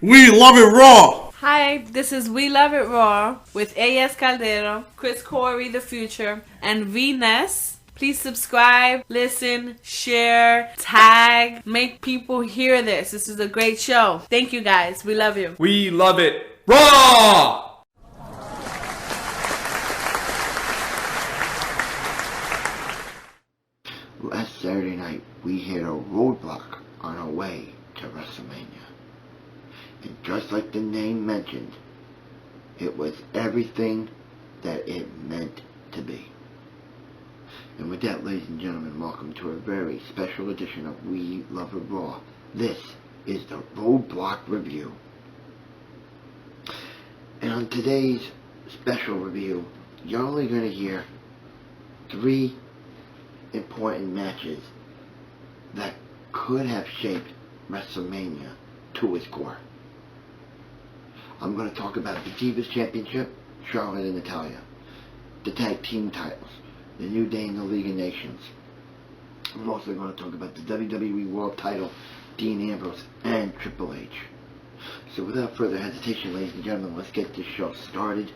We love it raw. Hi, this is We Love It Raw with A.S. Caldero, Chris Coury, the future, and V-Ness. Please subscribe, listen, share, tag, make people hear this. This is a great show. Thank you guys. We love you. We love it raw. Last Saturday night, we hit a roadblock on our way to WrestleMania. And just like the name mentioned, it was everything that it meant to be. And with that, ladies and gentlemen, welcome to a very special edition of We Love It Raw. This is the Roadblock Review. And on today's special review, you're only going to hear 3 important matches that could have shaped WrestleMania to its core. I'm going to talk about the Divas Championship, Charlotte and Natalya, the tag team titles, the New Day and the League of Nations. I'm also going to talk about the WWE World title, Dean Ambrose and Triple H. So without further hesitation, ladies and gentlemen, let's get this show started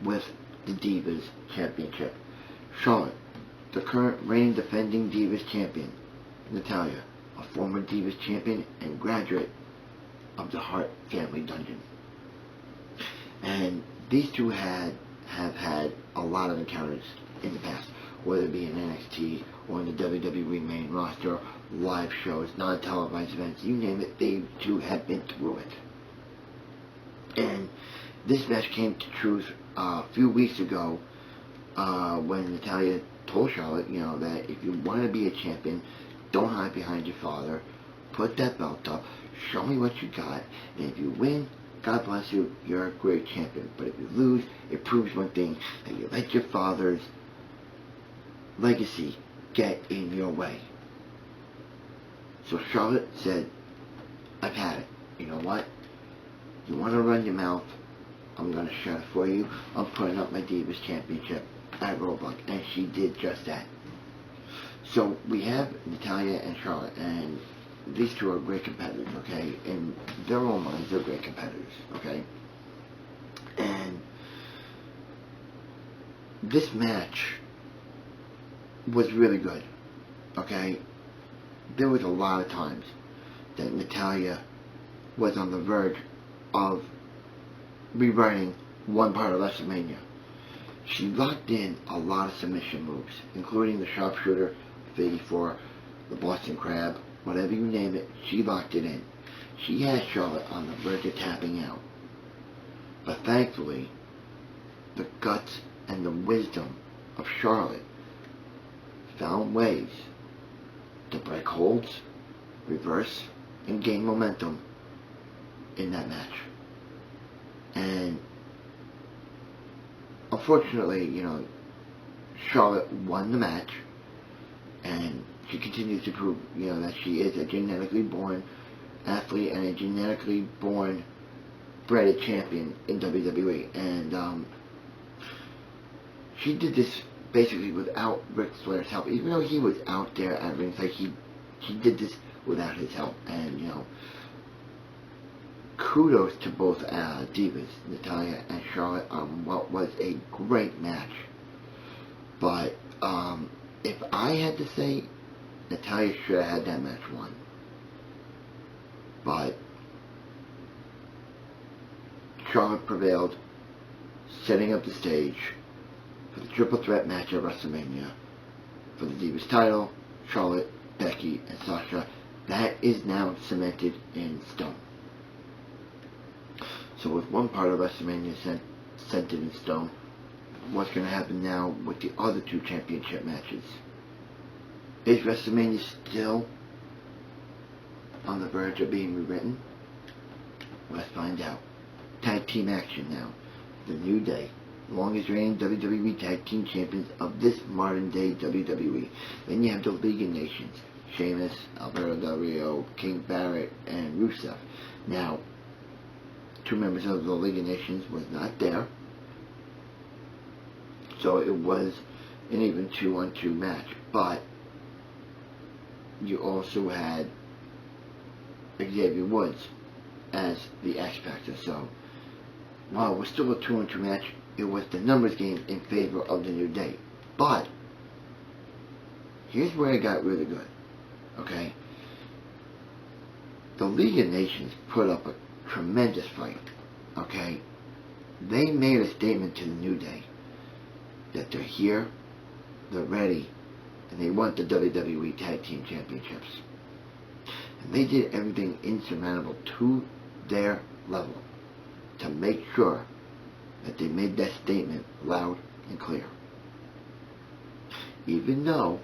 with the Divas Championship. Charlotte, the current reigning defending Divas Champion. Natalya, a former Divas Champion and graduate of the Hart Family Dungeon. And these two have had a lot of encounters in the past, whether it be in NXT or in the WWE main roster, live shows, non-televised events, you name it, they two have been through it. And this match came to truth a few weeks ago when Natalya told Charlotte, that if you want to be a champion, don't hide behind your father, put that belt up, show me what you got, and if you win, God bless you, you're a great champion. But if you lose, it proves one thing, that you let your father's legacy get in your way. So Charlotte said, I've had it. You know what? You want to run your mouth? I'm going to shut it for you. I'm putting up my Divas Championship at Roadblock. And she did just that. So we have Natalya and Charlotte, and these two are great competitors, okay? In their own minds, they're great competitors, okay? And this match was really good, okay? There was a lot of times that Natalya was on the verge of rewriting one part of WrestleMania. She locked in a lot of submission moves, including the sharpshooter, 84, the Boston Crab, whatever you name it, she locked it in. She had Charlotte on the verge of tapping out. But thankfully, the guts and the wisdom of Charlotte found ways to break holds, reverse, and gain momentum in that match. And unfortunately, Charlotte won the match, and she continues to prove, that she is a genetically born athlete and a genetically born bred champion in WWE. And she did this basically without Ric Flair's help. Even though he was out there at ringside, she did this without his help. And, kudos to both divas, Natalya and Charlotte, on what was a great match. But if I had to say, Natalya should have had that match won. But Charlotte prevailed, setting up the stage for the triple threat match at WrestleMania for the Divas title, Charlotte, Becky, and Sasha. That is now cemented in stone. So with one part of WrestleMania cemented in stone, what's going to happen now with the other 2 championship matches? Is WrestleMania still on the verge of being rewritten? Let's find out. Tag team action now. The New Day, longest reigning WWE Tag Team Champions of this modern day WWE. Then you have the League of Nations, Sheamus, Alberto Del Rio, King Barrett, and Rusev. Now, 2 members of the League of Nations was not there, so it was an even 2-on-2 match. But you also had Xavier Woods, as the X Factor. So, while it was still a 2-on-2 match, it was the numbers game in favor of the New Day. But, here's where it got really good, okay? The League of Nations put up a tremendous fight, okay? They made a statement to the New Day that they're here, they're ready, and they want the WWE Tag Team Championships. And they did everything insurmountable to their level to make sure that they made that statement loud and clear. Even though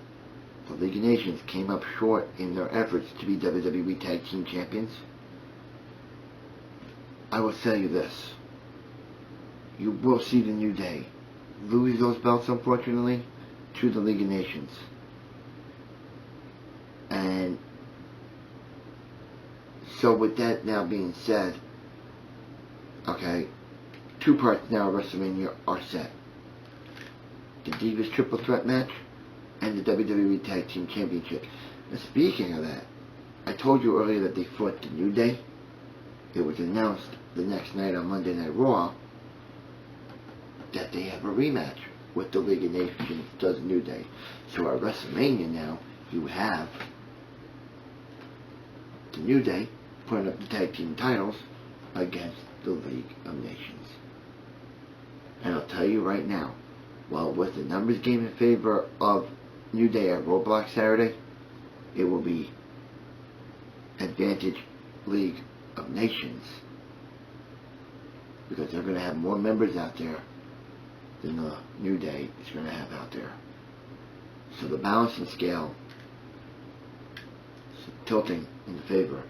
the League of Nations came up short in their efforts to be WWE Tag Team Champions, I will tell you this. You will see the New Day lose those belts, unfortunately, to the League of Nations. And so with that now being said, okay, 2 parts now of WrestleMania are set. The Divas Triple Threat match and the WWE Tag Team Championship. Now speaking of that, I told you earlier that they fought the New Day. It was announced the next night on Monday Night Raw that they have a rematch with the League of Nations does New Day. So at WrestleMania now, you have the New Day putting up the tag team titles against the League of Nations. And I'll tell you right now, while it was the numbers game in favor of New Day at Roadblock Saturday, it will be advantage League of Nations, because they're going to have more members out there than the New Day is going to have out there. So the balancing scale is tilting in favor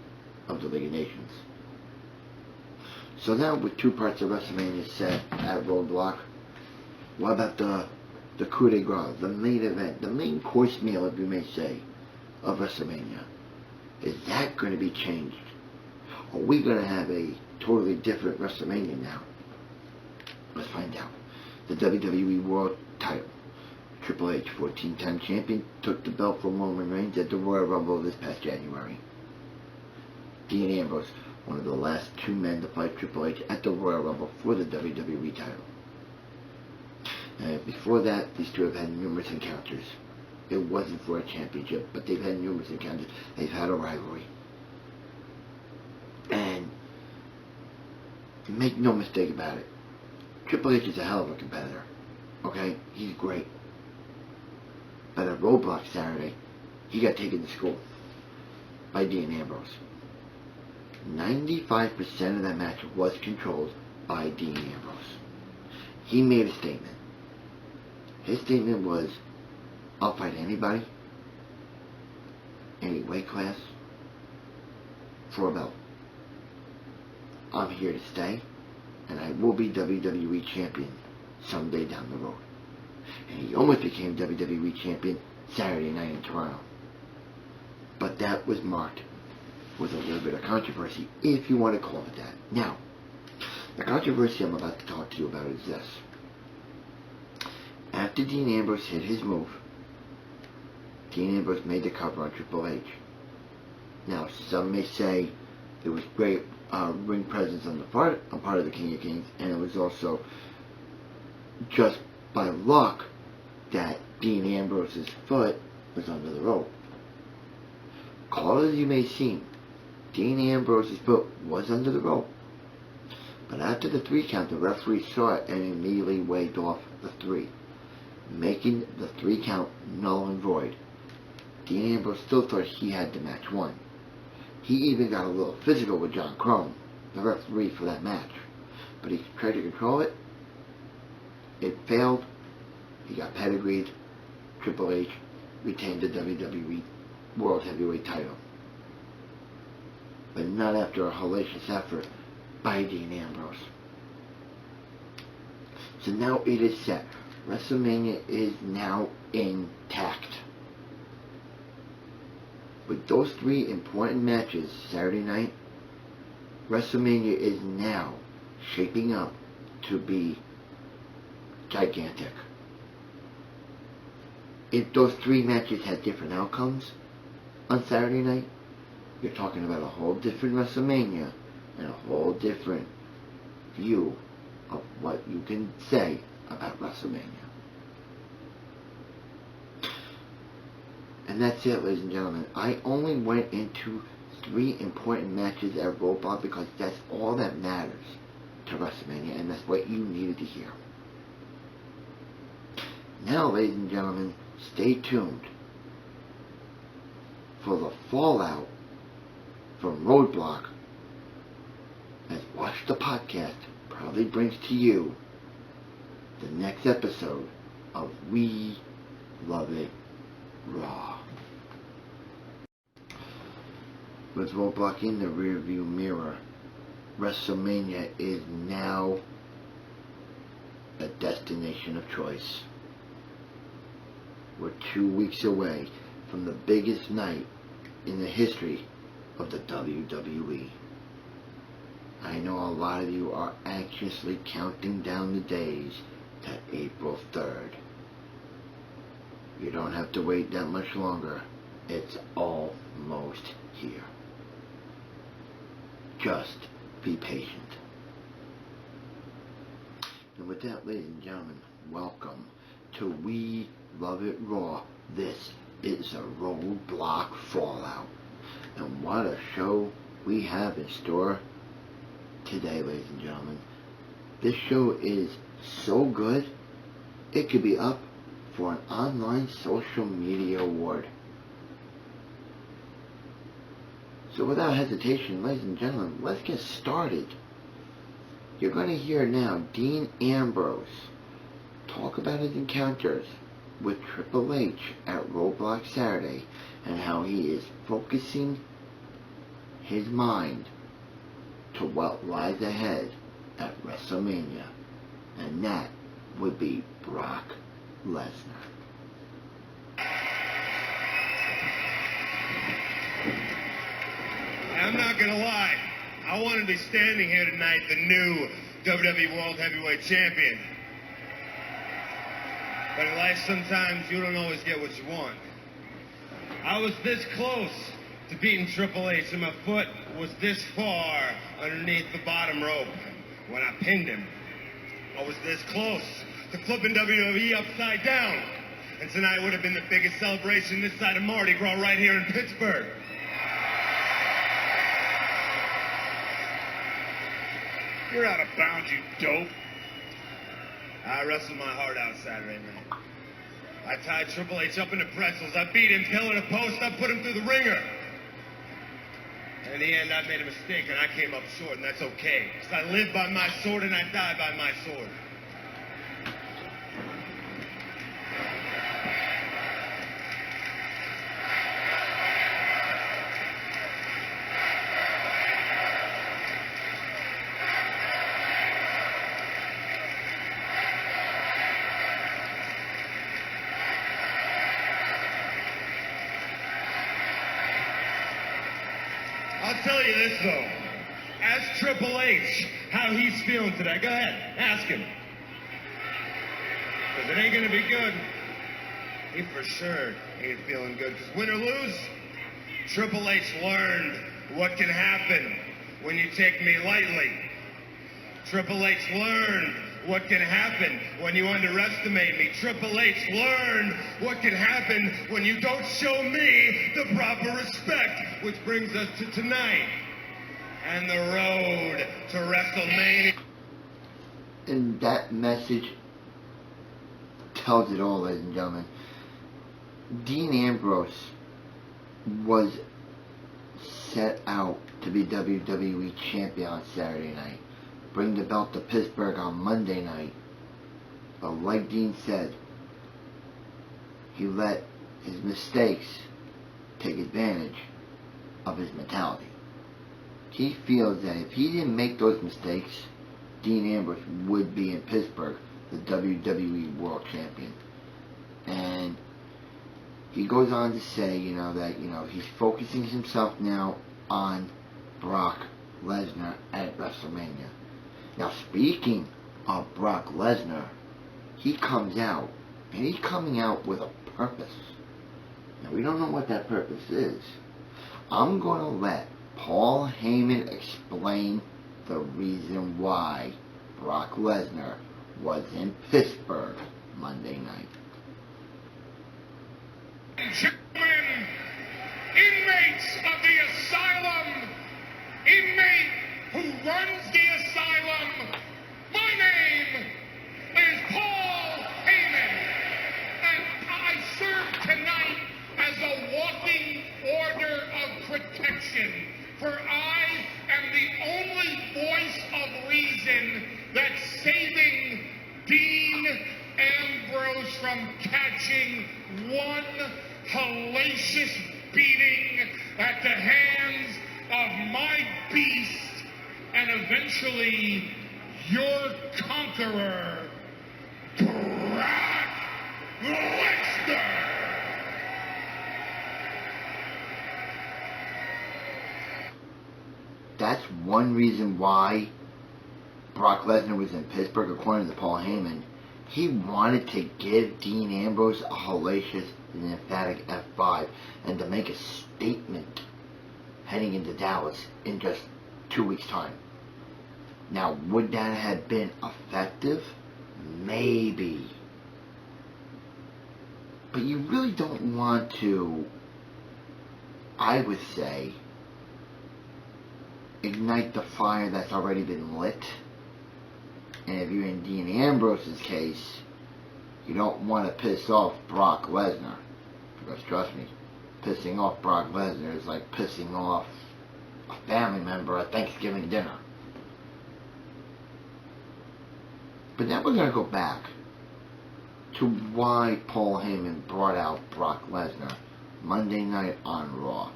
of the League of Nations. So now with 2 parts of WrestleMania set at Roadblock, what about the coup de grace, the main event, the main course meal, if you may say, of WrestleMania? Is that going to be changed? Are we going to have a totally different WrestleMania now? Let's find out. The WWE World title. Triple H, 14-time champion, took the belt from Roman Reigns at the Royal Rumble this past January. Dean Ambrose, one of the last 2 men to fight Triple H at the Royal Rumble for the WWE title. Before that, these 2 have had numerous encounters. It wasn't for a championship, but they've had numerous encounters. They've had a rivalry. And make no mistake about it, Triple H is a hell of a competitor. Okay? He's great. But at Roadblock Saturday, he got taken to school by Dean Ambrose. 95% of that match was controlled by Dean Ambrose. He made a statement. His statement was, I'll fight anybody, any weight class, for a belt. I'm here to stay, and I will be WWE Champion someday down the road. And he almost became WWE Champion Saturday night in Toronto. But that was marked with a little bit of controversy, if you want to call it that. Now, the controversy I'm about to talk to you about is this. After Dean Ambrose hit his move, Dean Ambrose made the cover on Triple H. Now, some may say it was great ring presence on the part of the King of Kings, and it was also just by luck that Dean Ambrose's foot was under the rope. Call it as you may seem, Dean Ambrose's foot was under the rope. But after the 3 count, the referee saw it and immediately waved off the 3, making the 3 count null and void. Dean Ambrose still thought he had the match won. He even got a little physical with John Crone, the referee for that match. But he tried to control it. It failed. He got pedigreed. Triple H retained the WWE World Heavyweight title. But not after a hellacious effort by Dean Ambrose. So now it is set. WrestleMania is now intact. With those 3 important matches Saturday night, WrestleMania is now shaping up to be gigantic. If those 3 matches had different outcomes on Saturday night, you're talking about a whole different WrestleMania and a whole different view of what you can say about WrestleMania. And that's it, ladies and gentlemen. I only went into 3 important matches at Roadblock because that's all that matters to WrestleMania, and that's what you needed to hear. Now, ladies and gentlemen, stay tuned for the fallout from Roadblock as Watch the Podcast proudly brings to you the next episode of We Love It Raw. With Roadblock in the rearview mirror, WrestleMania is now a destination of choice. We're 2 weeks away from the biggest night in the history of the WWE. I know a lot of you are anxiously counting down the days to April 3rd. You don't have to wait that much longer. It's almost here. Just be patient. And with that, ladies and gentlemen, welcome to We Love It Raw. This is a Roadblock Fallout. And what a show we have in store today, ladies and gentlemen. This show is so good, it could be up for an online social media award. So without hesitation, ladies and gentlemen, let's get started. You're going to hear now Dean Ambrose talk about his encounters with Triple H at Roadblock Saturday and how he is focusing his mind to what lies ahead at WrestleMania, and that would be Brock Lesnar. I'm not gonna lie, I want to be standing here tonight, the new WWE World Heavyweight Champion. But in life, sometimes you don't always get what you want. I was this close to beating Triple H, and my foot was this far underneath the bottom rope when I pinned him. I was this close to flipping WWE upside down, and tonight would have been the biggest celebration this side of Mardi Gras right here in Pittsburgh. You're out of bounds, you dope. I wrestled my heart out Saturday night. I tied Triple H up into pretzels. I beat him, pillar to post. I put him through the ringer. And in the end, I made a mistake, and I came up short, and that's okay. Because I live by my sword, and I die by my sword. I'll tell you this, though. Ask Triple H how he's feeling today. Go ahead, ask him. Because it ain't going to be good. He for sure ain't feeling good. Because win or lose, Triple H learned what can happen when you take me lightly. Triple H learned what can happen when you underestimate me. Triple H learned what can happen when you don't show me the proper respect. Which brings us to tonight and the road to WrestleMania. And that message tells it all, ladies and gentlemen. Dean Ambrose was set out to be WWE Champion on Saturday night. Bring the belt to Pittsburgh on Monday night. But like Dean said, he let his mistakes take advantage of his mentality. He feels that if he didn't make those mistakes, Dean Ambrose would be in Pittsburgh the WWE World Champion. And he goes on to say, that, he's focusing himself now on Brock Lesnar at WrestleMania. Now, speaking of Brock Lesnar, he comes out, and he's coming out with a purpose. Now, we don't know what that purpose is. I'm going to let Paul Heyman explain the reason why Brock Lesnar was in Pittsburgh Monday night. Gentlemen, inmates of the asylum, inmate who runs the asylum, my name is Paul Heyman, and I serve tonight as a walking order of protection, for I am the only voice of reason that's saving Dean Ambrose from catching one hellacious beating at the hands of my beast and eventually your conqueror, Brock Lesnar. That's one reason why Brock Lesnar was in Pittsburgh, according to Paul Heyman. He wanted to give Dean Ambrose a hellacious and emphatic F5 and to make a statement heading into Dallas in just 2 weeks' time. Now, would that have been effective? Maybe. But you really don't want to, I would say, ignite the fire that's already been lit. And if you're in Dean Ambrose's case, you don't want to piss off Brock Lesnar. Because trust me, pissing off Brock Lesnar is like pissing off a family member at Thanksgiving dinner. But now we're going to go back to why Paul Heyman brought out Brock Lesnar Monday night on Raw.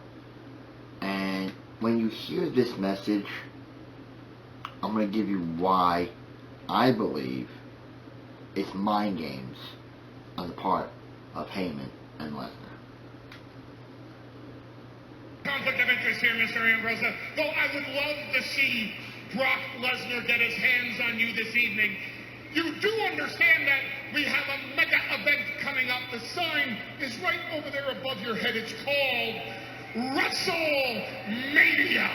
And when you hear this message, I'm going to give you why I believe it's mind games on the part of Heyman and Lesnar. Conflict of interest here, Mr. Ambrose. Though I would love to see Brock Lesnar get his hands on you this evening, you do understand that we have a mega event coming up. The sign is right over there above your head. It's called WrestleMania.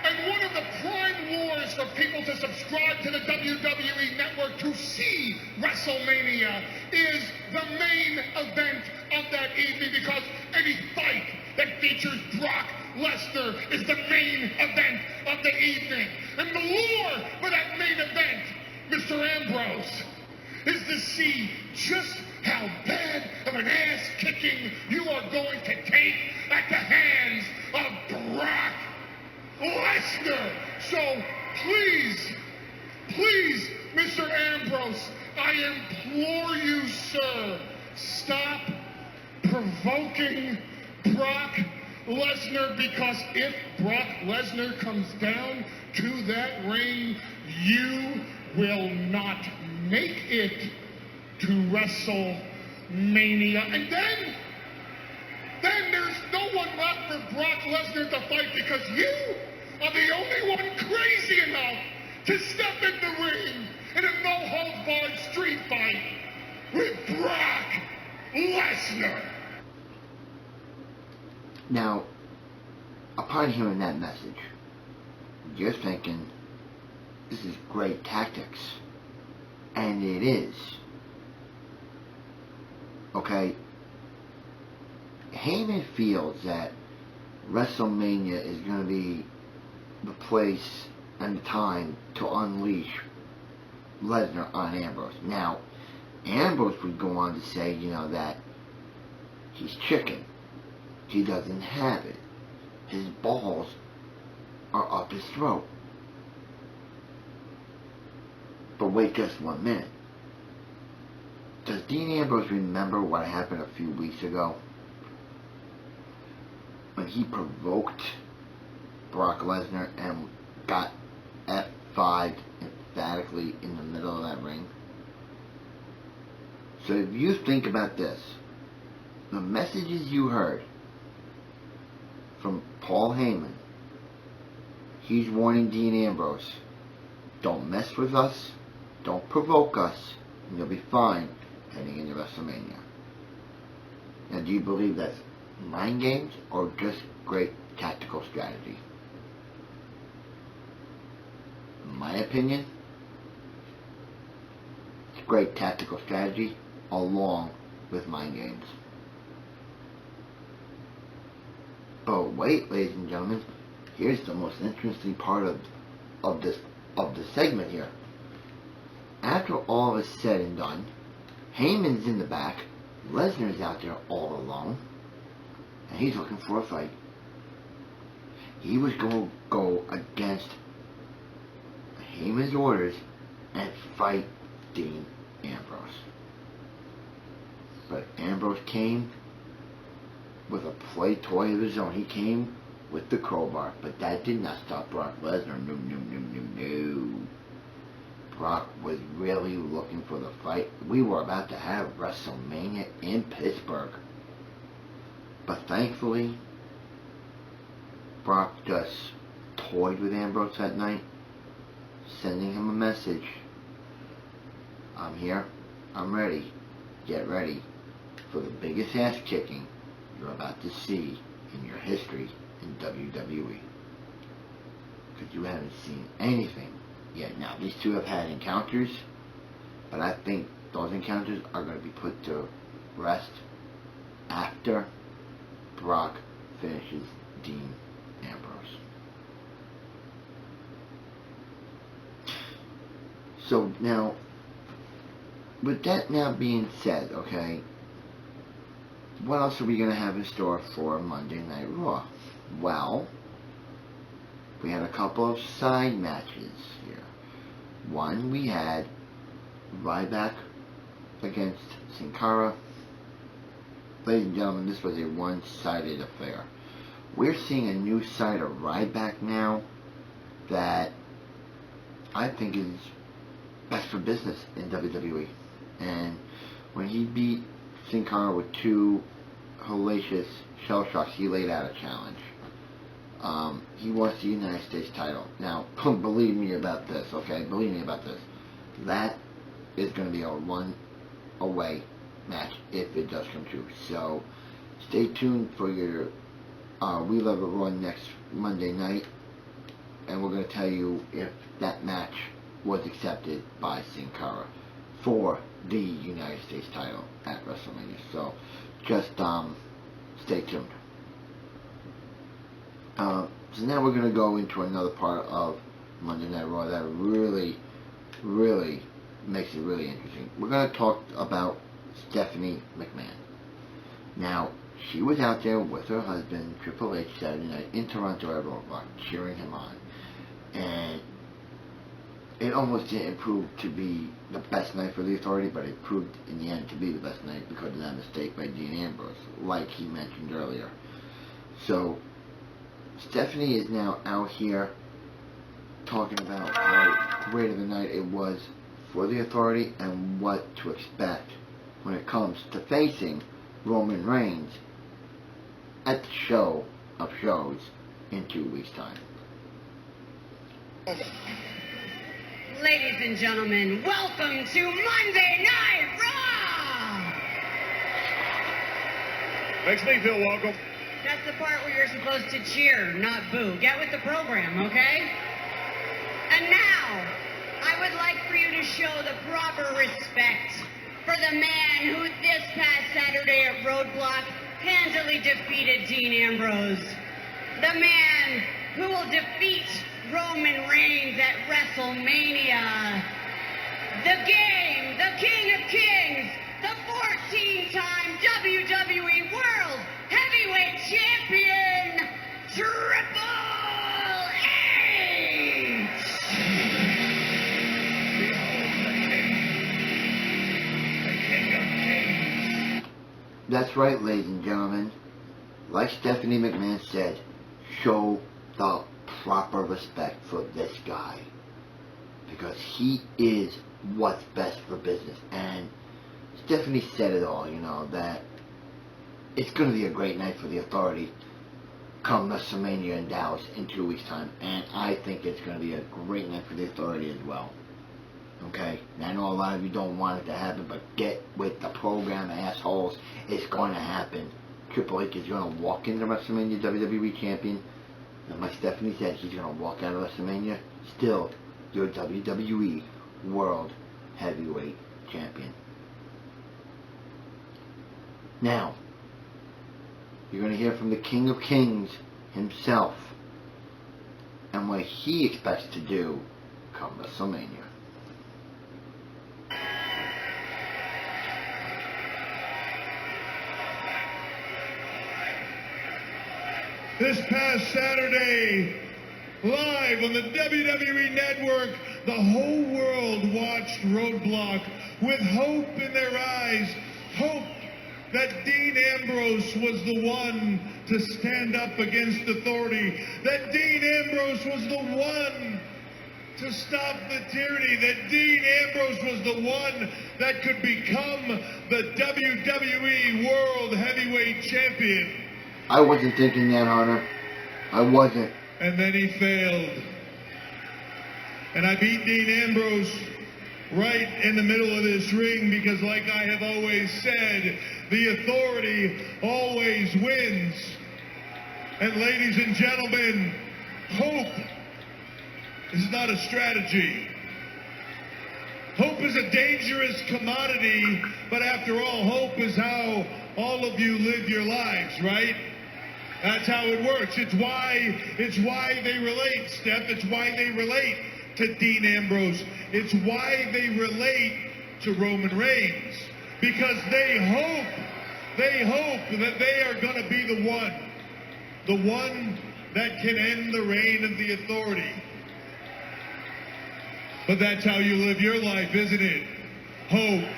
And one of the prime wars for people to subscribe to the WWE Network to see WrestleMania is the main event of that evening, because any fight that features Brock Lesnar is the main event of the evening. And the lure for that main event, Mr. Ambrose, is to see just how bad of an ass-kicking you are going to take at the hands of Brock Lesnar. So please, Mr. Ambrose, I implore you, sir, stop provoking Brock Lesnar, because if Brock Lesnar comes down to that ring, you will not make it to WrestleMania. And then there's no one left for Brock Lesnar to fight, because you are the only one crazy enough to step in the ring in a no-holds-barred street fight with Brock Lesnar. Now, upon hearing that message, you're thinking, this is great tactics. And it is. Okay? Heyman feels that WrestleMania is going to be the place and the time to unleash Lesnar on Ambrose. Now, Ambrose would go on to say, that he's chicken. He doesn't have it. His balls are up his throat. But wait just 1 minute. Does Dean Ambrose remember what happened a few weeks ago? When he provoked Brock Lesnar and got F5'd emphatically in the middle of that ring? So if you think about this, the messages you heard from Paul Heyman, he's warning Dean Ambrose, don't mess with us, don't provoke us, and you'll be fine heading into WrestleMania. Now, do you believe that's mind games or just great tactical strategy? opinion, it's great tactical strategy along with mind games. Oh wait, ladies and gentlemen, here's the most interesting part of the segment here. After all is said and done, Heyman's in the back, Lesnar's out there all alone, and he's looking for a fight. He was going to go against Heyman's orders and fight Dean Ambrose. But Ambrose came with a play toy of his own. He came with the crowbar, but that did not stop Brock Lesnar. No. Brock was really looking for the fight. We were about to have WrestleMania in Pittsburgh. But thankfully, Brock just toyed with Ambrose that night, sending him a message. I'm here. I'm ready. Get ready for the biggest ass kicking you're about to see in your history in WWE. Because you haven't seen anything yet. Now, these two have had encounters, but I think those encounters are going to be put to rest after Brock finishes Dean Ambrose. So now, with that now being said, okay, what else are we going to have in store for Monday Night Raw? Well, we had a couple of side matches here. One, we had Ryback against Sin Cara. Ladies and gentlemen, this was a one-sided affair. We're seeing a new side of Ryback now that I think is best for business in WWE. And when he beat Sin Cara with two hellacious shell shocks, he laid out a challenge. He wants the United States title. Now, believe me about this, okay? Believe me about this. That is going to be a one-away match if it does come true. So, stay tuned for your We Love It Raw next Monday night. And we're going to tell you if that match was accepted by Sin Cara for the United States title at WrestleMania. So, just stay tuned. So now we're going to go into another part of Monday Night Raw that really makes it really interesting. We're going to talk about Stephanie McMahon. Now, she was out there with her husband, Triple H, Saturday night in Toronto at Roadblock, cheering him on. And it almost didn't prove to be the best night for the Authority, but it proved in the end to be the best night because of that mistake by Dean Ambrose, like he mentioned earlier. So, Stephanie is now out here talking about how great of a night it was for the Authority and what to expect when it comes to facing Roman Reigns at the show of shows in 2 weeks' time. Ladies and gentlemen, welcome to Monday Night Raw! Makes me feel welcome. That's the part where you're supposed to cheer, not boo. Get with the program, okay? And now, I would like for you to show the proper respect for the man who this past Saturday at Roadblock handily defeated Dean Ambrose. The man who will defeat Roman Reigns at WrestleMania. The Game, the King of Kings, the 14-time WWE World Heavyweight Champion, Triple H! The King of Kings. That's right, ladies and gentlemen. Like Stephanie McMahon said, show the proper respect for this guy. Because he is what's best for business. And Stephanie said it all, that it's going to be a great night for the Authority come WrestleMania in Dallas in 2 weeks' time. And I think it's going to be a great night for the Authority as well. Okay? And I know a lot of you don't want it to happen, but get with the program, assholes. It's going to happen. Triple H is going to walk into WrestleMania WWE Champion. And like Stephanie said, he's going to walk out of WrestleMania still your WWE World Heavyweight Champion. Now, you're going to hear from the King of Kings himself and what he expects to do come WrestleMania. This past Saturday, live on the WWE Network, the whole world watched Roadblock with hope in their eyes, hope that Dean Ambrose was the one to stand up against authority, that Dean Ambrose was the one to stop the tyranny, that Dean Ambrose was the one that could become the WWE World Heavyweight Champion. I wasn't thinking that, Hunter. I wasn't. And then he failed. And I beat Dean Ambrose right in the middle of this ring because, like I have always said, the authority always wins. And ladies and gentlemen, hope is not a strategy. Hope is a dangerous commodity, but after all, hope is how all of you live your lives, right? That's how it works. It's why they relate, Steph. It's why they relate to Dean Ambrose. It's why they relate to Roman Reigns. Because they hope that they are going to be the one that can end the reign of the authority. But that's how you live your life, isn't it? Hope.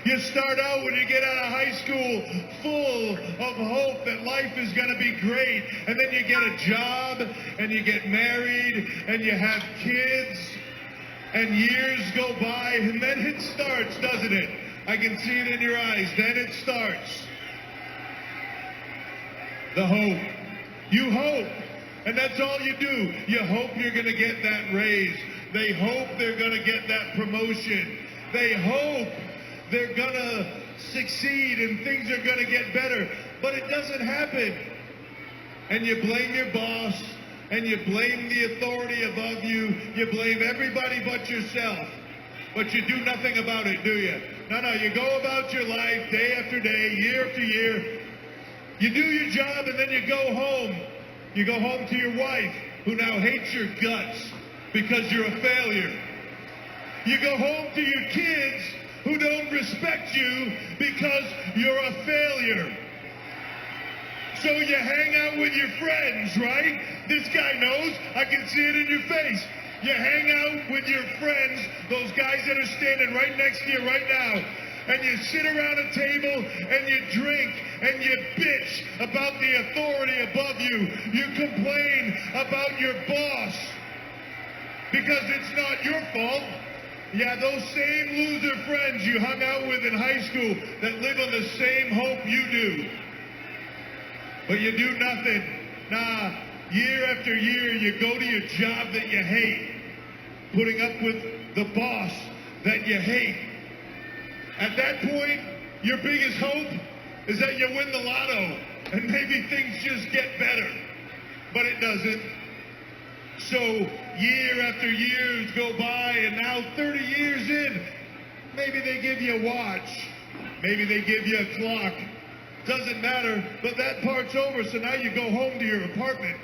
You start out when you get out of high school full of hope that life is going to be great. And then you get a job and you get married and you have kids and years go by and then it starts, doesn't it? I can see it in your eyes. Then it starts. The hope. You hope. And that's all you do. You hope you're going to get that raise. They hope they're going to get that promotion. They hope they're going to succeed and things are going to get better. But it doesn't happen. And you blame your boss, and you blame the authority above you. You blame everybody but yourself. But you do nothing about it, do you? No, you go about your life day after day, year after year. You do your job and then you go home. You go home to your wife, who now hates your guts because you're a failure. You go home to your kids, who don't respect you because you're a failure. So you hang out with your friends, right? This guy knows. I can see it in your face. You hang out with your friends, those guys that are standing right next to you right now, and you sit around a table and you drink and you bitch about the authority above you. You complain about your boss because it's not your fault. Yeah, those same loser friends you hung out with in high school that live on the same hope you do. But you do nothing. Nah, year after year you go to your job that you hate, putting up with the boss that you hate. At that point, your biggest hope is that you win the lotto and maybe things just get better. But it doesn't. So year after years go by, and now 30 years in, maybe they give you a watch, maybe they give you a clock. Doesn't matter, but that part's over, so now you go home to your apartment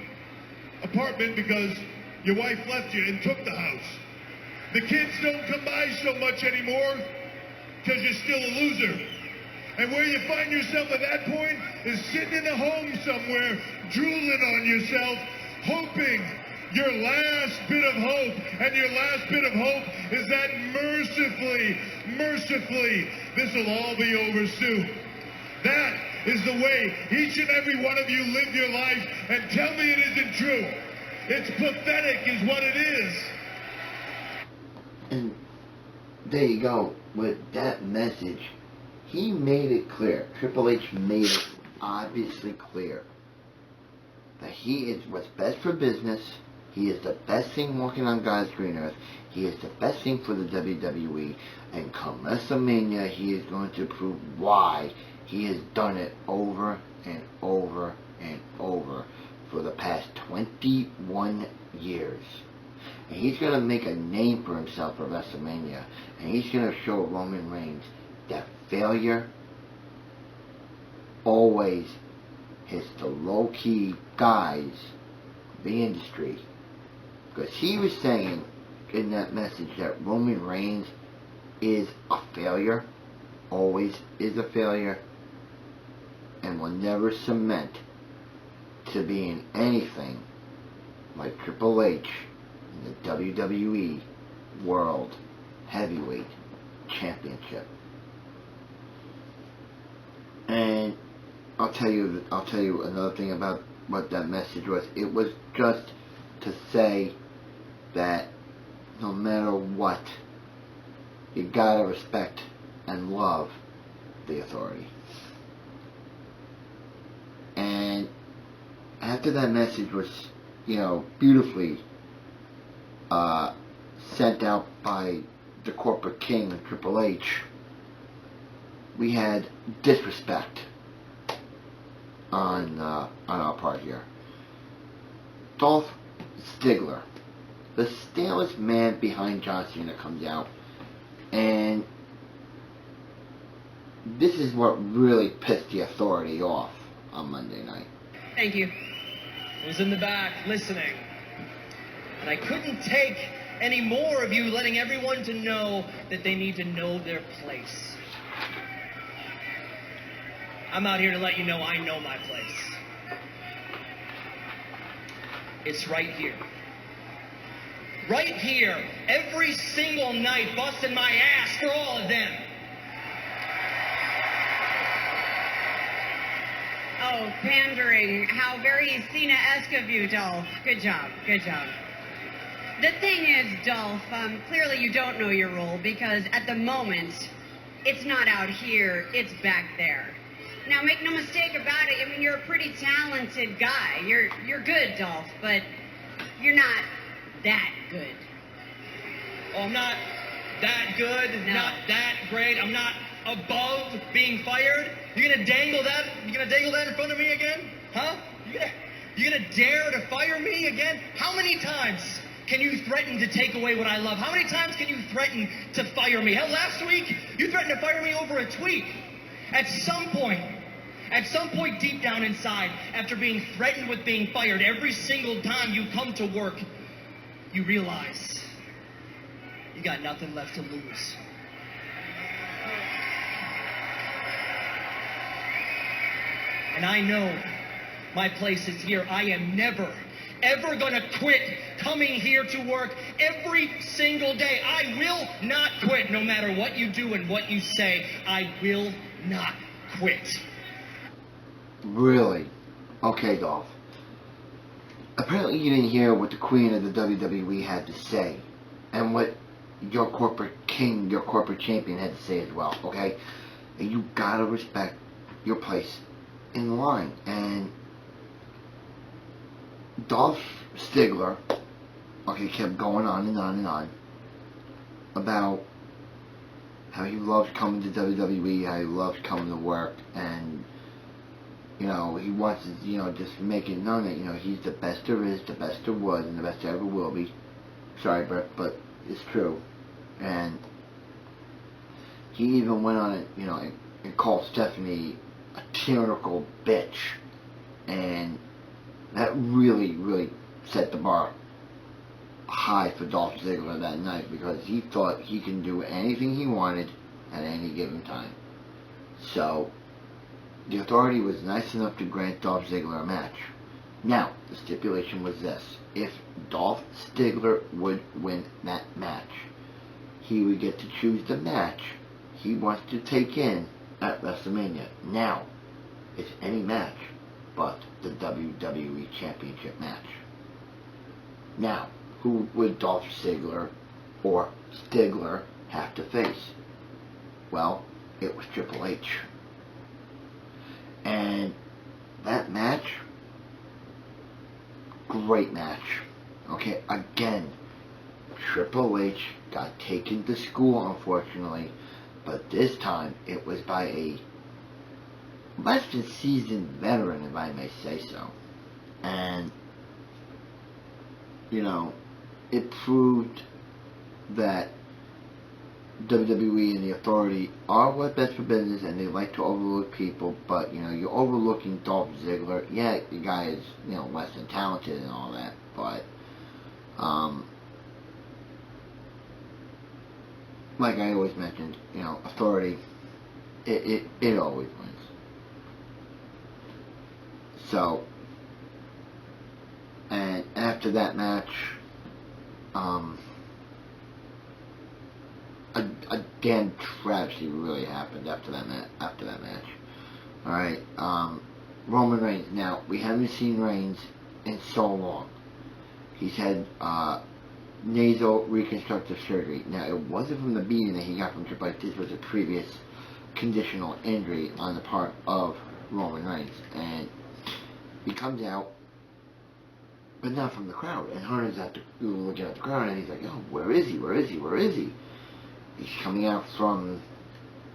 because your wife left you and took the house. The kids don't come by so much anymore because you're still a loser. And where you find yourself at that point is sitting in a home somewhere, drooling on yourself, hoping your last bit of hope. And your last bit of hope is that mercifully, this will all be over soon. That is the way each and every one of you live your life, and tell me it isn't true. It's pathetic is what it is. And there you go. With that message, he made it clear. Triple H made it obviously clear that he is what's best for business. He is the best thing walking on God's green earth. He is the best thing for the WWE. And come WrestleMania, he is going to prove why he has done it over and over and over for the past 21 years. And he's going to make a name for himself at WrestleMania. And he's going to show Roman Reigns that failure always hits the low-key guys of the industry. Because he was saying in that message that Roman Reigns is a failure, always is a failure, and will never cement to being anything like Triple H in the WWE World Heavyweight Championship. And I'll tell you another thing about what that message was. It was just to say that no matter what, you gotta respect and love the Authority. And after that message was, beautifully sent out by the corporate king, Triple H, we had disrespect on our part here. Dolph Ziggler, the stalest man behind John Cena, comes out, and this is what really pissed the Authority off on Monday night. Thank you. I was in the back listening, and I couldn't take any more of you letting everyone to know that they need to know their place. I'm out here to let you know I know my place. It's right here. Right here, every single night, busting my ass for all of them. Oh, pandering. How very Cena-esque of you, Dolph. Good job. Good job. The thing is, Dolph, clearly you don't know your role because at the moment, it's not out here, it's back there. Now, make no mistake about it. I mean, you're a pretty talented guy. You're good, Dolph, but you're not that good. Oh, I'm not that good, No. not that great. I'm not above being fired. You're gonna dangle that? You're gonna dangle that in front of me again? Huh? You're gonna dare to fire me again? How many times can you threaten to take away what I love? How many times can you threaten to fire me? Hell, last week, you threatened to fire me over a tweet. At some point deep down inside, after being threatened with being fired every single time you come to work, you realize you got nothing left to lose. And I know my place is here. I am never, ever gonna quit coming here to work every single day. I will not quit, no matter what you do and what you say. I will not quit. Really? Okay, Dolph. Apparently you didn't hear what the Queen of the WWE had to say, and what your corporate king, your corporate champion had to say as well, okay? And you gotta respect your place in line. And Dolph Ziggler, okay, kept going on and on and on about how he loves coming to WWE, how he loves coming to work, and he wants to, just make it known that, he's the best there is, the best there was, and the best there ever will be. Sorry, Brett, but it's true. And he even went on it, and called Stephanie a tyrannical bitch. And that really, really set the bar high for Dolph Ziggler that night, because he thought he can do anything he wanted at any given time. So the Authority was nice enough to grant Dolph Ziggler a match. Now, the stipulation was this: if Dolph Ziggler would win that match, he would get to choose the match he wants to take in at WrestleMania. Now, it's any match but the WWE Championship match. Now, who would Dolph Ziggler or Stigler have to face? Well, it was Triple H. And that match, great match. Okay, again, Triple H got taken to school, unfortunately, but this time it was by a less than seasoned veteran, if I may say so. And, it proved that WWE and the Authority are what's best for business, and they like to overlook people. But you're overlooking Dolph Ziggler. Yeah, the guy is less than talented and all that, but like I always mentioned, Authority, it always wins. So, and after that match, a damn tragedy really happened after that match. All right, Roman Reigns. Now we haven't seen Reigns in so long. He's had nasal reconstructive surgery. Now it wasn't from the beating that he got from Triple H. This was a previous conditional injury on the part of Roman Reigns, and he comes out, but not from the crowd. And Hunter's looking at the crowd, and he's like, "Oh, where is he? Where is he? Where is he?" He's coming out from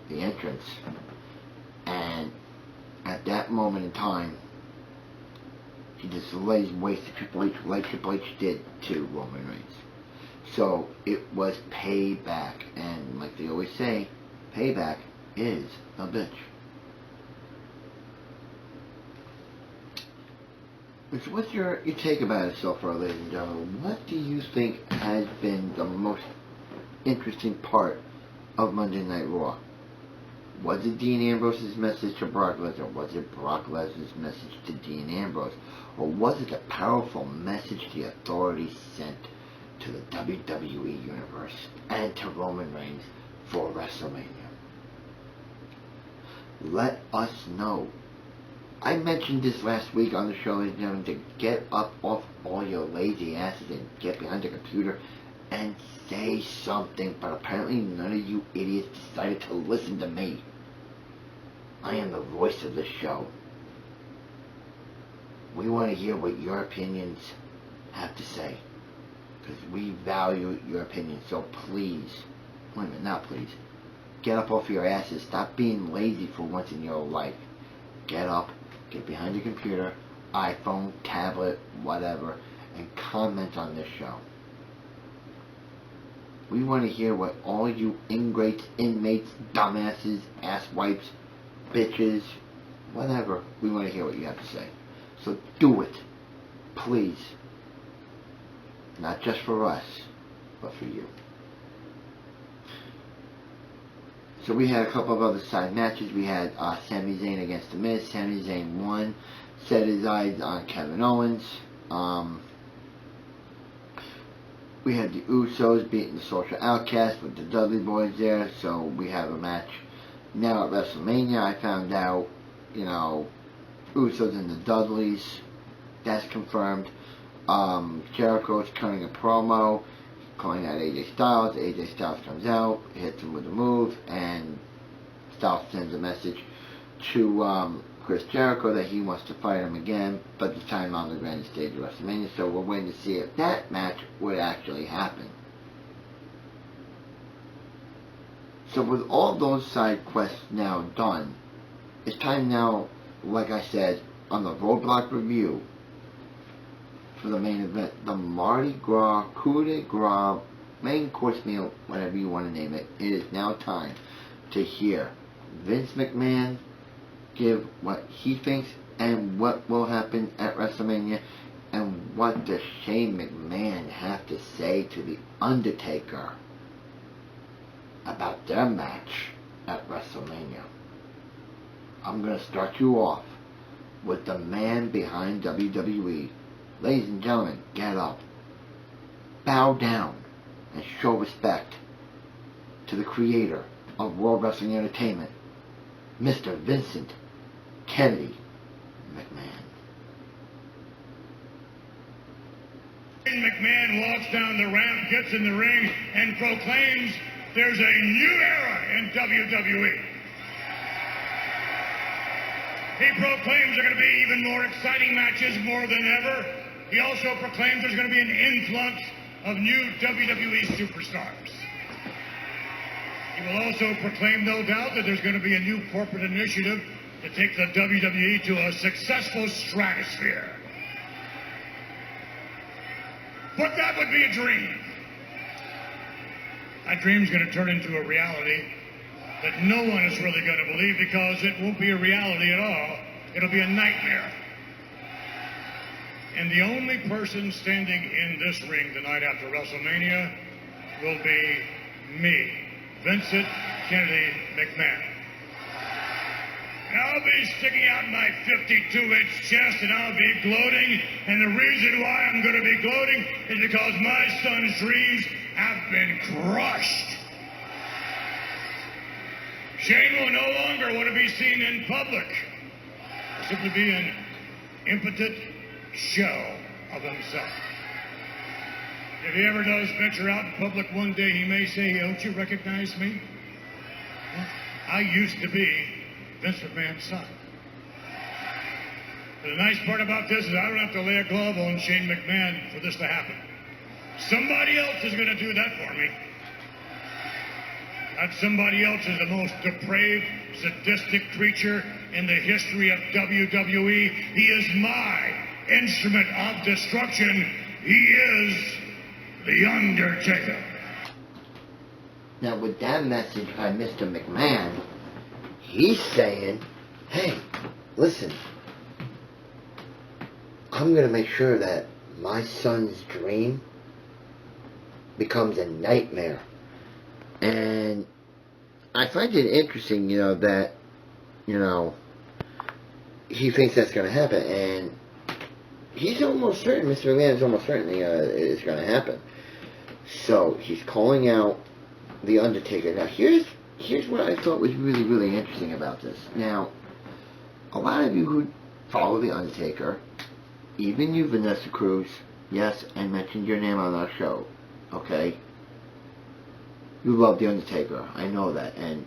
the entrance, and at that moment in time, he just lays waste to Triple H like Triple H did to Roman Reigns. So it was payback, and like they always say, payback is a bitch. So what's your take about it so far, ladies and gentlemen? What do you think has been the most interesting part of Monday Night Raw? Was it Dean Ambrose's message to Brock Lesnar? Was it Brock Lesnar's message to Dean Ambrose? Or was it a powerful message the Authority sent to the WWE Universe and to Roman Reigns for WrestleMania? Let us know. I mentioned this last week on the show, ladies and gentlemen, to get up off all your lazy asses and get behind the computer and say something, but apparently none of you idiots decided to listen to me. I am the voice of the show. We want to hear what your opinions have to say, because we value your opinion. So please, wait a minute, not please, get up off your asses. Stop being lazy for once in your life. Get up, get behind your computer, iPhone, tablet, whatever, and comment on this show. We want to hear what all you ingrates, inmates, dumbasses, asswipes, bitches, whatever, we want to hear what you have to say. So do it, please. Not just for us, but for you. So we had a couple of other side matches. We had Sami Zayn against The Miz. Sami Zayn won, set his eyes on Kevin Owens. We had the Usos beating the Social Outcasts with the Dudley Boys there. So we have a match now at WrestleMania. I found out, Usos and the Dudleys. That's confirmed. Jericho's cutting a promo, calling out AJ Styles. AJ Styles comes out, hits him with a move, and Styles sends a message to Chris Jericho that he wants to fight him again, but this time on the grand stage of WrestleMania. So we're waiting to see if that match would actually happen. So with all those side quests now done, it's time now, like I said, on the Roadblock review for the main event, the Mardi Gras Coup de Gras main course meal, whatever you want to name it. It is now time to hear Vince McMahon give what he thinks and what will happen at WrestleMania, and what does Shane McMahon have to say to The Undertaker about their match at WrestleMania. I'm going to start you off with the man behind WWE. Ladies and gentlemen, get up, bow down, and show respect to the creator of World Wrestling Entertainment, Mr. Vincent Kennedy McMahon. McMahon walks down the ramp, gets in the ring, and proclaims there's a new era in WWE. He proclaims there are going to be even more exciting matches, more than ever. He also proclaims there's going to be an influx of new WWE superstars. He will also proclaim, no doubt, that there's going to be a new corporate initiative to take the WWE to a successful stratosphere. but that would be a dream. That dream's going to turn into a reality that no one is really going to believe, because it won't be a reality at all. It'll be a nightmare. And the only person standing in this ring tonight after WrestleMania will be me, Vincent Kennedy McMahon. And I'll be sticking out my 52-inch chest, and I'll be gloating. And the reason why I'm going to be gloating is because my son's dreams have been crushed. Shane will no longer want to be seen in public. He'll simply be an impotent shell of himself. If he ever does venture out in public one day, he may say, "Don't you recognize me? I used to be Vince McMahon's son." The nice part about this is I don't have to lay a glove on Shane McMahon for this to happen. Somebody else is going to do that for me. That somebody else is the most depraved, sadistic creature in the history of WWE. He is my instrument of destruction. He is The Undertaker. Now, with that message by Mr. McMahon, he's saying, hey, listen, I'm going to make sure that my son's dream becomes a nightmare. And I find it interesting, that, he thinks that's going to happen. And he's almost certain, Mr. McMahon is almost certain it's going to happen. So he's calling out The Undertaker. Now, here's what I thought was really, really interesting about this. Now, a lot of you who follow The Undertaker, even you, Vanessa Cruz, yes, I mentioned your name on our show, okay? You love The Undertaker. I know that. And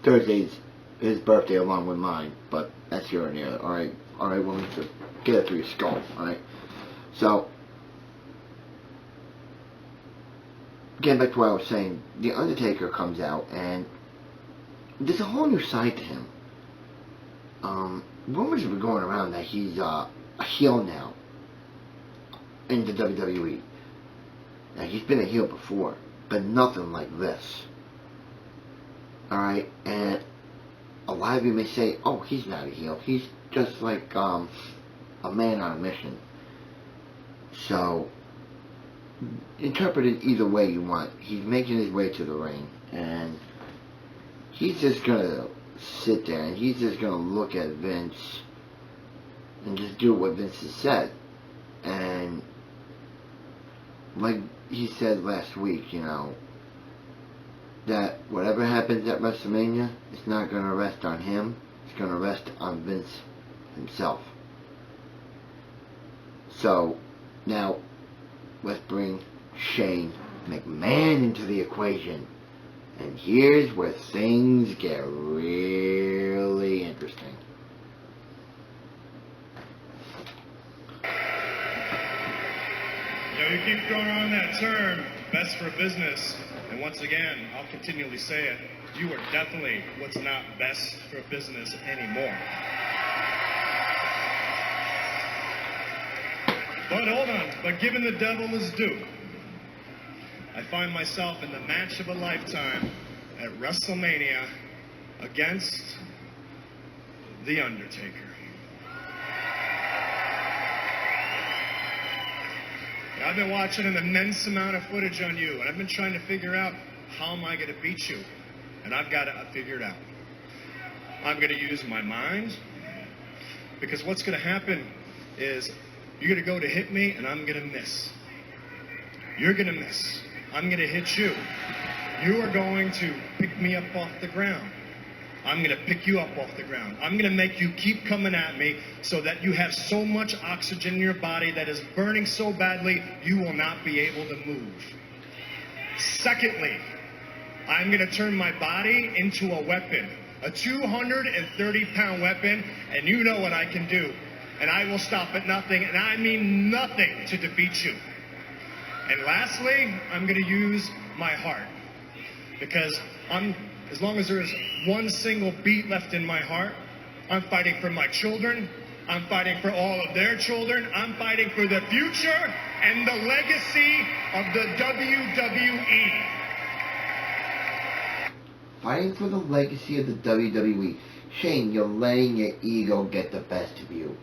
Thursday's his birthday along with mine, but that's here and there. Alright, we'll need to get it through your skull, alright? So, getting back to what I was saying, The Undertaker comes out, and there's a whole new side to him. Rumors have been going around that he's a heel now in the WWE. Now, he's been a heel before, but nothing like this. Alright, and a lot of you may say, oh, he's not a heel. He's just like a man on a mission. So, interpret it either way you want. He's making his way to the ring, and he's just gonna sit there, and he's just gonna look at Vince and just do what Vince has said. And like he said last week, that whatever happens at WrestleMania, it's not gonna rest on him, it's gonna rest on Vince himself. So, now, let's bring Shane McMahon into the equation. And here's where things get really interesting. You keep throwing around that term, best for business. And once again, I'll continually say it. You are definitely what's not best for business anymore. But hold on, but given the devil his due, I find myself in the match of a lifetime at WrestleMania against The Undertaker. Now, I've been watching an immense amount of footage on you, and I've been trying to figure out how am I going to beat you, and I've got it figured out. I'm going to use my mind, because what's going to happen is you're going to go to hit me, and I'm going to miss. You're going to miss. I'm going to hit you. You are going to pick me up off the ground. I'm going to pick you up off the ground. I'm going to make you keep coming at me so that you have so much oxygen in your body that is burning so badly you will not be able to move. Secondly, I'm going to turn my body into a weapon, a 230-pound weapon, and you know what I can do. And I will stop at nothing, and I mean nothing, to defeat you. And lastly, I'm going to use my heart. Because as long as there is one single beat left in my heart, I'm fighting for my children. I'm fighting for all of their children. I'm fighting for the future and the legacy of the WWE. Fighting for the legacy of the WWE. Shane, you're letting your ego get the best of you.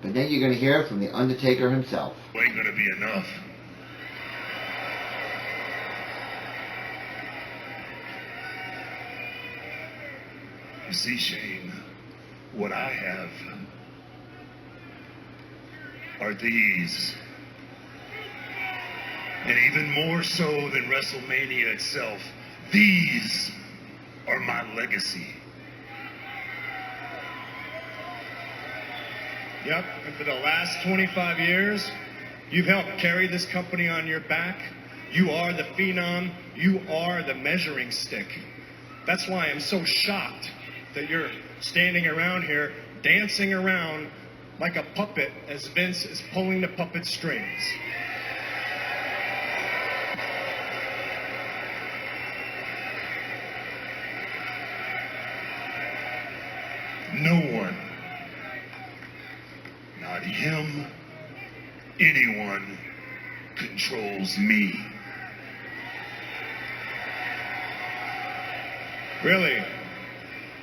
But then you're going to hear it from The Undertaker himself. Ain't gonna be enough. You see, Shane, what I have are these. And even more so than WrestleMania itself, these are my legacy. Yep, and for the last 25 years, you've helped carry this company on your back. You are the phenom. You are the measuring stick. That's why I'm so shocked that you're standing around here, dancing around like a puppet as Vince is pulling the puppet strings. No one, not him, anyone, controls me. Really?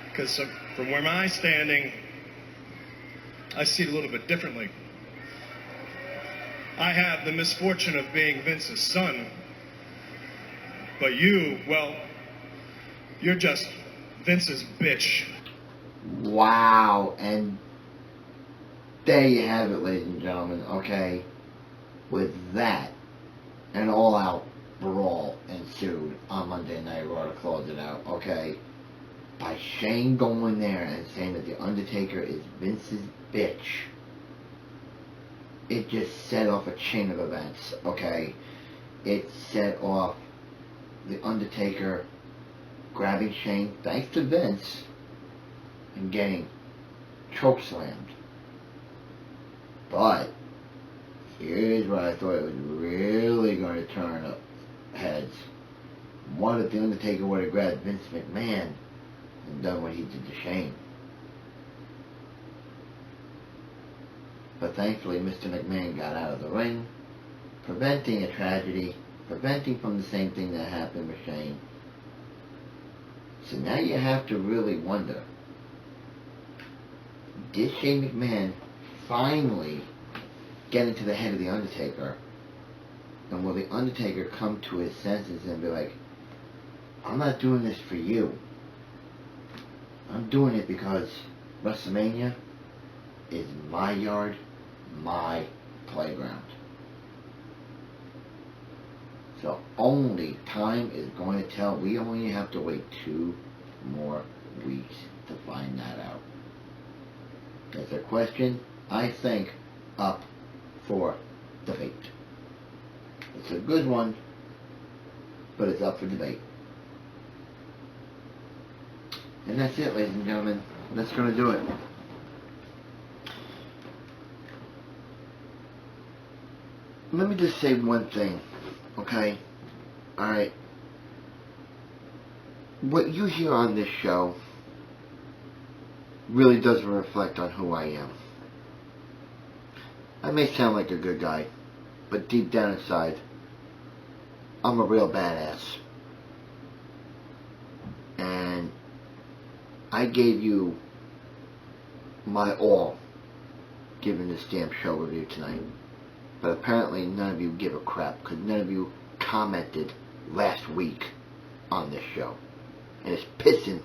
Because from where I'm standing, I see it a little bit differently. I have the misfortune of being Vince's son, but you, well, you're just Vince's bitch. Wow, and there you have it, ladies and gentlemen, okay? With that, an all-out brawl ensued on Monday Night Raw to close it out, okay? By Shane going there and saying that The Undertaker is Vince's bitch, it just set off a chain of events, okay? It set off The Undertaker grabbing Shane, thanks to Vince, and getting chokeslammed. But here's where I thought it was really going to turn up heads. What if The Undertaker would have grabbed Vince McMahon and done what he did to Shane? But thankfully Mr. McMahon got out of the ring, preventing a tragedy, preventing from the same thing that happened with Shane. So now you have to really wonder, did Shane McMahon finally get into the head of The Undertaker? And will The Undertaker come to his senses and be like, I'm not doing this for you. I'm doing it because WrestleMania is my yard, my playground. So only time is going to tell. We only have to wait 2 more weeks to find that out. It's a question, I think, up for debate. It's a good one, but it's up for debate. And that's it, ladies and gentlemen. That's going to do it. Let me just say one thing, okay? Alright. What you hear on this show really doesn't reflect on who I am. I may sound like a good guy, but deep down inside, I'm a real badass. And I gave you my all giving this damn show review tonight. But apparently none of you give a crap, because none of you commented last week on this show. And it's pissing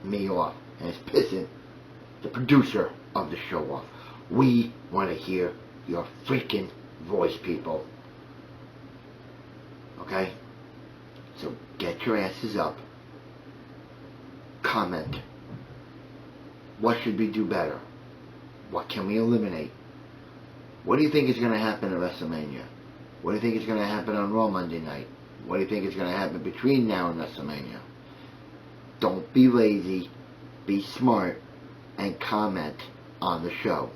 me off. And it's pissing the producer of the show off. We want to hear your freaking voice, people. Okay? So get your asses up. Comment. What should we do better? What can we eliminate? What do you think is going to happen at WrestleMania? What do you think is going to happen on Raw Monday night? What do you think is going to happen between now and WrestleMania? Don't be lazy. Be smart. And comment on the show.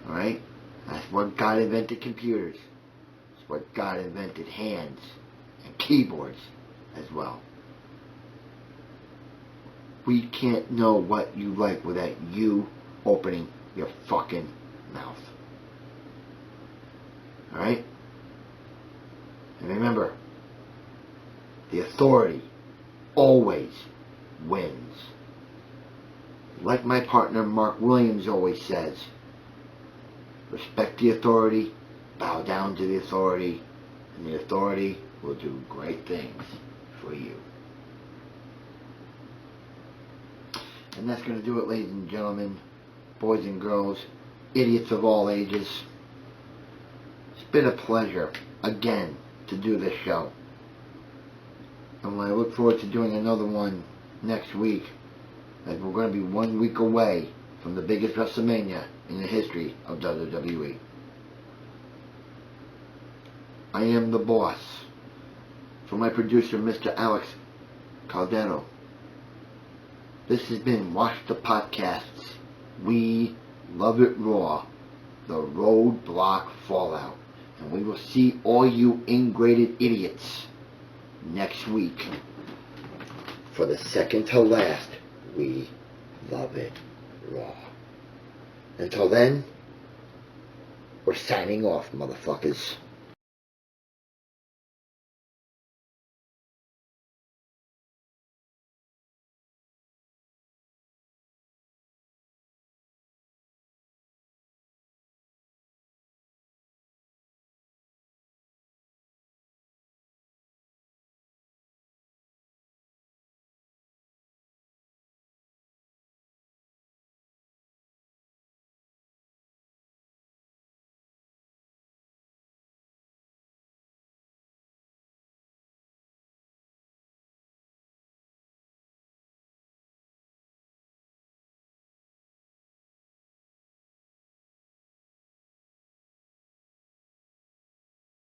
Alright? That's what God invented computers. That's what God invented hands and keyboards as well. We can't know what you like without you opening your fucking mouth. Alright? And remember, the authority always wins. Like my partner Mark Williams always says, respect the authority, bow down to the authority, and the authority will do great things for you. And that's going to do it, ladies and gentlemen, boys and girls, idiots of all ages. It's been a pleasure, again, to do this show. And I look forward to doing another one next week, as we're going to be 1 week away from the biggest WrestleMania in the history of WWE. I am the boss. For my producer, Mr. Alex Caldero, this has been Watch the Podcasts. We love it raw. The Roadblock Fallout. And we will see all you ingrated idiots next week. For the second to last, we love it raw. Until then, we're signing off, motherfuckers.